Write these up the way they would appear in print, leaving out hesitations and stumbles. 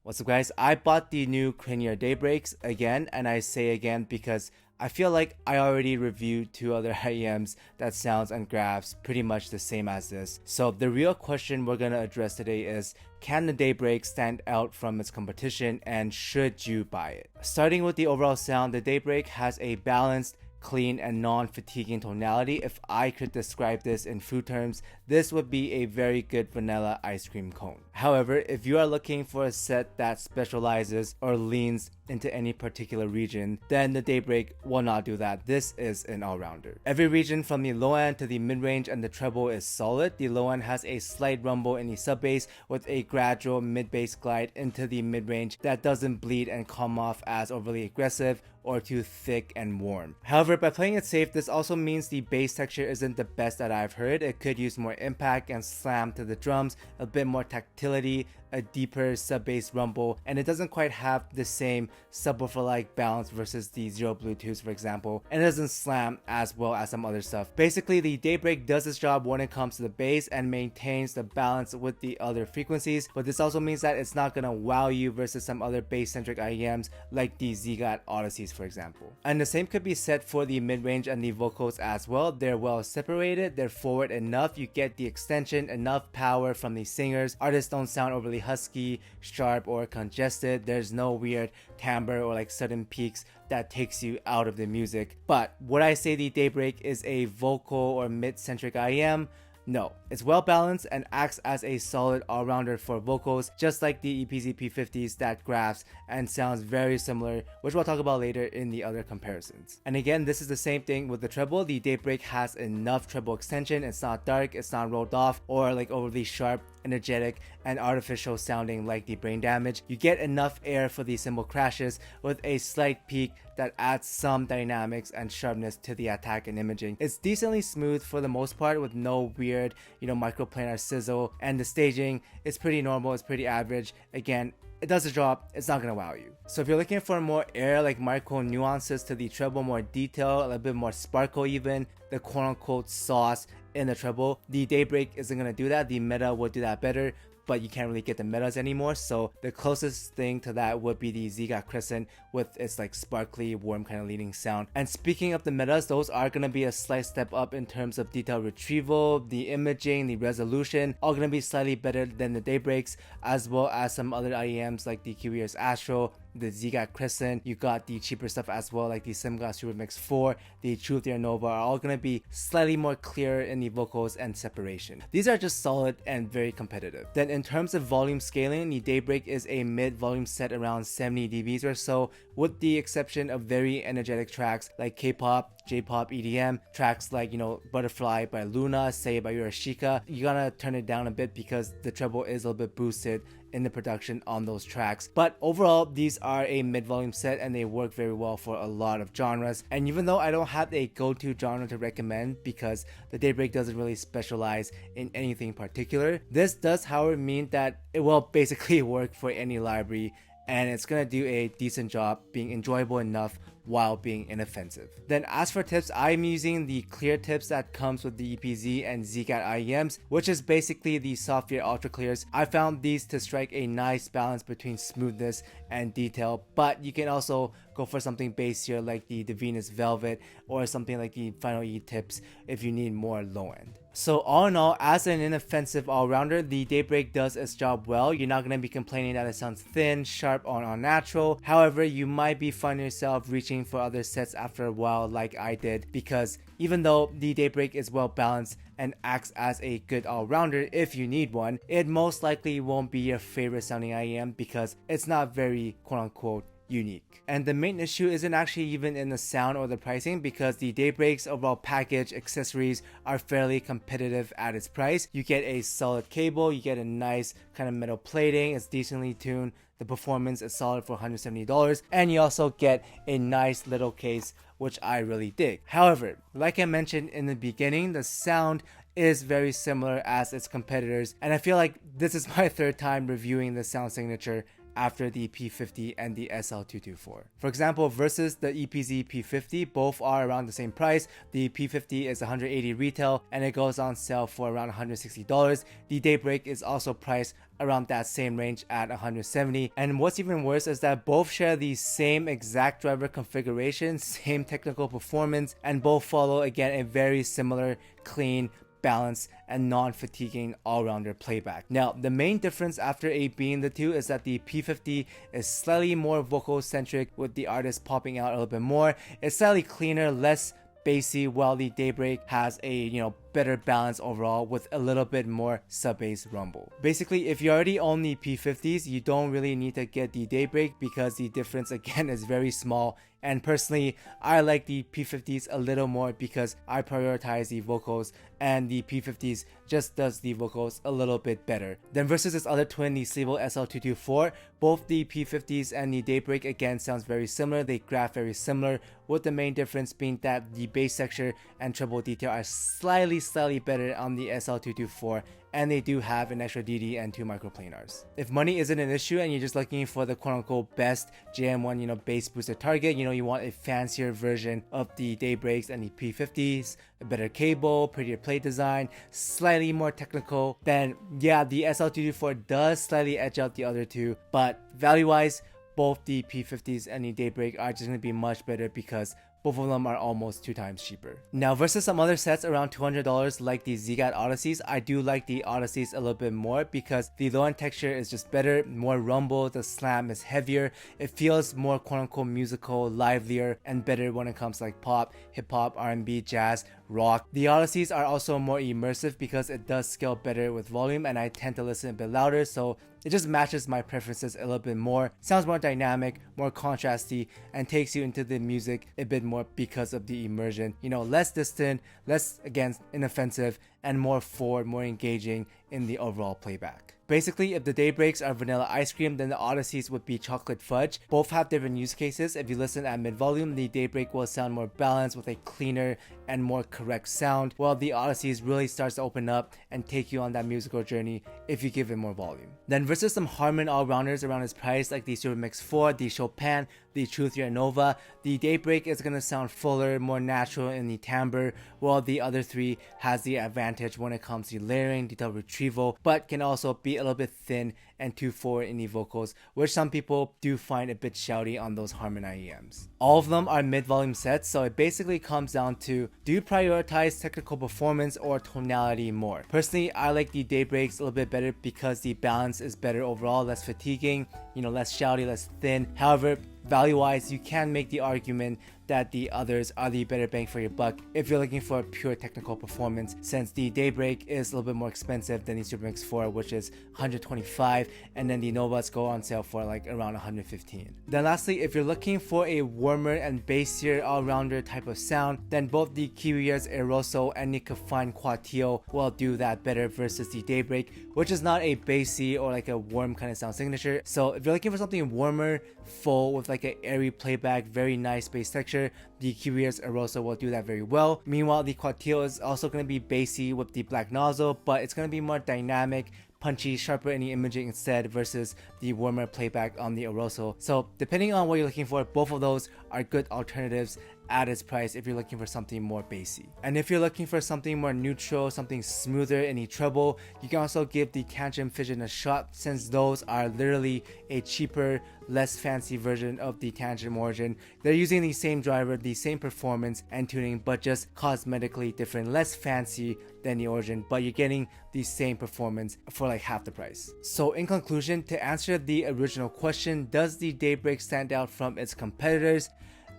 What's up guys, I bought the new KIWIEARS DAYBREAKs again, and I say again because I feel like I already reviewed two other IEMs that sounds and grabs pretty much the same as this. So the real question we're gonna address today is, can the DAYBREAK stand out from its competition and should you buy it? Starting with the overall sound, the DAYBREAK has a balanced, clean and non-fatiguing tonality. If I could describe this in food terms, this would be a very good vanilla ice cream cone. However, if you are looking for a set that specializes or leans into any particular region, then the DAYBREAK will not do that. This is an all-rounder. Every region from the low end to the mid-range and the treble is solid. The low end has a slight rumble in the sub-bass with a gradual mid-bass glide into the mid-range that doesn't bleed and come off as overly aggressive or too thick and warm. However, by playing it safe, this also means the bass texture isn't the best that I've heard. It could use more impact and slam to the drums, a bit more tactility, a deeper sub-bass rumble, and it doesn't quite have the same subwoofer-like balance versus the Zero Bluetooths, for example, and it doesn't slam as well as some other stuff. Basically, the DAYBREAK does its job when it comes to the bass and maintains the balance with the other frequencies, but this also means that it's not gonna wow you versus some other bass-centric IEMs like the ZIIGAAT Odysseys, for example. And the same could be said for the mid-range and the vocals as well. They're well separated, they're forward enough, you get the extension, enough power from the singers. Artists don't sound overly husky, sharp or congested. There's no weird timbre or like sudden peaks that takes you out of the music. But would I say the DAYBREAK is a vocal or mid-centric IEM? No, it's well balanced and acts as a solid all-rounder for vocals, just like the EPZ P50s that grabs and sounds very similar, which we'll talk about later in the other comparisons. And again, this is the same thing with the treble. The DAYBREAK has enough treble extension. It's not dark, it's not rolled off or like overly sharp, energetic and artificial sounding like the Brain Damage. You get enough air for the cymbal crashes with a slight peak that adds some dynamics and sharpness to the attack and imaging. It's decently smooth for the most part with no weird, microplanar sizzle, and the staging is pretty normal, it's pretty average. Again, it does the job, it's not gonna wow you. So if you're looking for more air, like micro nuances to the treble, more detail, a little bit more sparkle even, the quote-unquote sauce in the treble, the DAYBREAK isn't gonna do that. The Meta would do that better, but you can't really get the metas anymore, so the closest thing to that would be the ZIIGAAT Crescent with its like sparkly, warm kind of leading sound. And speaking of the metas, those are gonna be a slight step up in terms of detail retrieval, the imaging, the resolution, all gonna be slightly better than the DAYBREAKs, as well as some other IEMs like the KIWIEARS Astro, the ZIIGAAT Crescent. You got the cheaper stuff as well like the SIMGAAT Super Mix 4, the Truthier Nova are all gonna be slightly more clear in the vocals and separation. These are just solid and very competitive. Then in terms of volume scaling, the DAYBREAK is a mid-volume set around 70 dBs or so, with the exception of very energetic tracks like K-pop, J-pop, EDM, tracks like, Butterfly by Luna, Say by Yorushika. You gotta turn it down a bit because the treble is a little bit boosted in the production on those tracks. But overall, these are a mid-volume set and they work very well for a lot of genres. And even though I don't have a go-to genre to recommend because the DAYBREAK doesn't really specialize in anything particular, this does however mean that it will basically work for any library and it's gonna do a decent job being enjoyable enough while being inoffensive. Then as for tips, I'm using the clear tips that comes with the EPZ and ZIIGAAT IEMs, which is basically the software ultra clears. I found these to strike a nice balance between smoothness and detail, but you can also go for something bassier like the Venus Velvet or something like the Final E tips if you need more low end. So all in all, as an inoffensive all-rounder, the DAYBREAK does its job well. You're not going to be complaining that it sounds thin, sharp, or unnatural. However, you might be finding yourself reaching for other sets after a while like I did, because even though the DAYBREAK is well balanced and acts as a good all-rounder if you need one, it most likely won't be your favorite sounding IEM because it's not very quote-unquote unique. And the main issue isn't actually even in the sound or the pricing, because the DAYBREAK's overall package accessories are fairly competitive at its price. You get a solid cable, you get a nice kind of metal plating, it's decently tuned, the performance is solid for $170, and you also get a nice little case, which I really dig. However, like I mentioned in the beginning, the sound is very similar as its competitors, and I feel like this is my third time reviewing the sound signature after the P50 and the SL224. For example, versus the EPZ P50, both are around the same price. The P50 is $180 retail and it goes on sale for around $160. The DAYBREAK is also priced around that same range at 170. And what's even worse is that both share the same exact driver configuration, same technical performance, and both follow again a very similar, clean, balanced, and non-fatiguing all-rounder playback. Now, the main difference after being the two is that the P50 is slightly more vocal-centric, with the artist popping out a little bit more. It's slightly cleaner, less bassy, while the DAYBREAK has a better balance overall with a little bit more sub-bass rumble. Basically, if you already own the P50s, you don't really need to get the DAYBREAK because the difference again is very small. And personally, I like the P50s a little more because I prioritize the vocals, and the P50s just does the vocals a little bit better. Then versus its other twin, the SLIIVO SL224, both the P50s and the DAYBREAK again sounds very similar. They graph very similar, with the main difference being that the bass texture and treble detail are slightly better on the SL224, and they do have an extra DD and 2 microplanars. If money isn't an issue and you're just looking for the quote-unquote best JM1 bass booster target, you want a fancier version of the DAYBREAKs and the P50s, a better cable, prettier plate design, slightly more technical, then yeah, the SL224 does slightly edge out the other two, but value-wise, both the P50s and the DAYBREAK are just going to be much better because both of them are almost 2 times cheaper. Now versus some other sets around $200 like the ZIIGAAT Odysseys, I do like the Odysseys a little bit more because the low end texture is just better, more rumble, the slam is heavier, it feels more quote-unquote musical, livelier, and better when it comes to like pop, hip-hop, R&B, jazz, rock. The Odysseys are also more immersive because it does scale better with volume, and I tend to listen a bit louder, so it just matches my preferences a little bit more, sounds more dynamic, more contrasty, and takes you into the music a bit more because of the immersion. Less distant, less, again, inoffensive, and more forward, more engaging in the overall playback. Basically, if the DAYBREAKs are vanilla ice cream, then the Odysseys would be chocolate fudge. Both have different use cases. If you listen at mid-volume, the DAYBREAK will sound more balanced with a cleaner and more correct sound, while the Odysseys really starts to open up and take you on that musical journey if you give it more volume. Then versus some Harman all-rounders around its price like the SuperMix 4, the Chopin, the Truth Your Nova, the DAYBREAK is going to sound fuller, more natural in the timbre, while the other three has the advantage when it comes to layering, detail retrieval, but can also be a little bit thin and too forward in the vocals, which some people do find a bit shouty on those Harman IEMs. All of them are mid-volume sets, so it basically comes down to, do you prioritize technical performance or tonality more? Personally, I like the DAYBREAKs a little bit better because the balance is better overall, less fatiguing, less shouty, less thin. However, value-wise, you can make the argument that the others are the better bang for your buck if you're looking for pure technical performance, since the DAYBREAK is a little bit more expensive than the SuperMix 4, which is $125, and then the Novas go on sale for like around $115. Then lastly, if you're looking for a warmer and bassier all-rounder type of sound, then both the KIWIEARS AIROSO and the KEFINE QUATIO will do that better versus the DAYBREAK, which is not a bassy or like a warm kind of sound signature. So if you're looking for something warmer, full, with like an airy playback, very nice bass texture, the KIWIEARS AIROSO will do that very well. Meanwhile, the QUATIO is also going to be bassy with the black nozzle, but it's going to be more dynamic, punchy, sharper in the imaging instead versus the warmer playback on the AIROSO. So depending on what you're looking for, both of those are good alternatives at its price if you're looking for something more bassy. And if you're looking for something more neutral, something smoother in the treble, you can also give the TANCHJIM Fission a shot, since those are literally a cheaper, less fancy version of the TANCHJIM Origin. They're using the same driver, the same performance and tuning, but just cosmetically different, less fancy than the Origin, but you're getting the same performance for like half the price. So in conclusion, to answer the original question, does the DAYBREAK stand out from its competitors?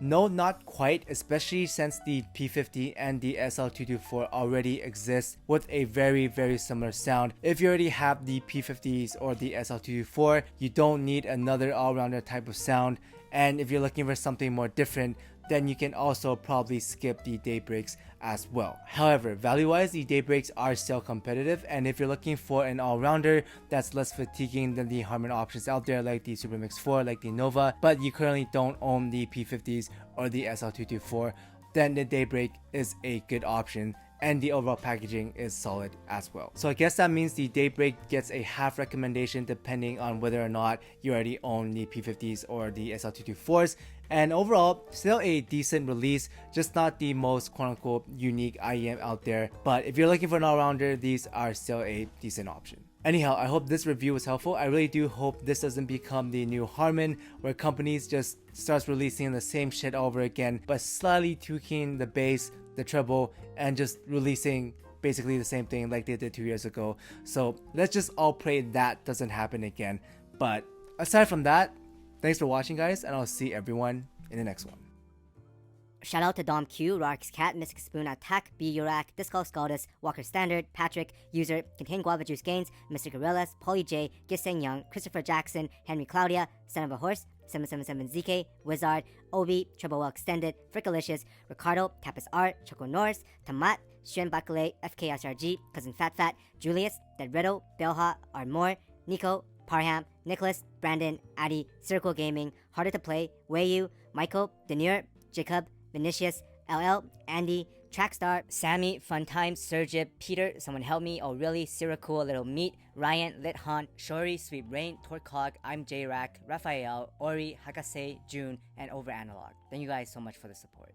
No, not quite, especially since the P50 and the SL224 already exist with a very similar sound. If you already have the P50s or the SL224, you don't need another all-rounder type of sound. And if you're looking for something more different, then you can also probably skip the DAYBREAKs as well. However, value-wise, the DAYBREAKs are still competitive, and if you're looking for an all-rounder that's less fatiguing than the Harman options out there like the SuperMix 4, like the Nova, but you currently don't own the P50s or the SL224, then the DAYBREAK is a good option, and the overall packaging is solid as well. So I guess that means the DAYBREAK gets a half recommendation depending on whether or not you already own the P50s or the SL224s. And overall, still a decent release, just not the most quote-unquote unique IEM out there. But if you're looking for an all-rounder, these are still a decent option. Anyhow, I hope this review was helpful. I really do hope this doesn't become the new Harman, where companies just starts releasing the same shit over again, but slightly tweaking the bass, the treble, and just releasing basically the same thing like they did 2 years ago. So let's just all pray that doesn't happen again. But aside from that, thanks for watching, guys, and I'll see everyone in the next one. Shout out to Dom Q, Rark's Cat, Mystic Spoon, Attack, B Urak, Disco Scaldus, Walker Standard, Patrick, User, Contain Guava Juice Gains, Mr. Gorillas, Polly J, Giseng Young, Christopher Jackson, Henry Claudia, Son of a Horse, 777 ZK, Wizard, Obi, Treble Well Extended, Frickalicious, Ricardo, Tapis Art, Choco Norris, Tomat, Shen Bakale, FKSRG, Cousin Fat Fat, Julius, Dead Riddle, Belha, Ardmore, Nico, Parham, Nicholas, Brandon, Addy, Circle Gaming, Harder to Play, Wayu, Michael, Denir, Jacob, Vinicius, LL, Andy, Trackstar, Sammy, Funtime, Sergip, Peter, Someone Help Me, Oh Really, Siracool, Little Meat, Ryan, Lithan, Shori, Sweet Rain, Torcog, I'm J-Rack, Raphael, Ori, Hakase, June, and Over Analog. Thank you guys so much for the support.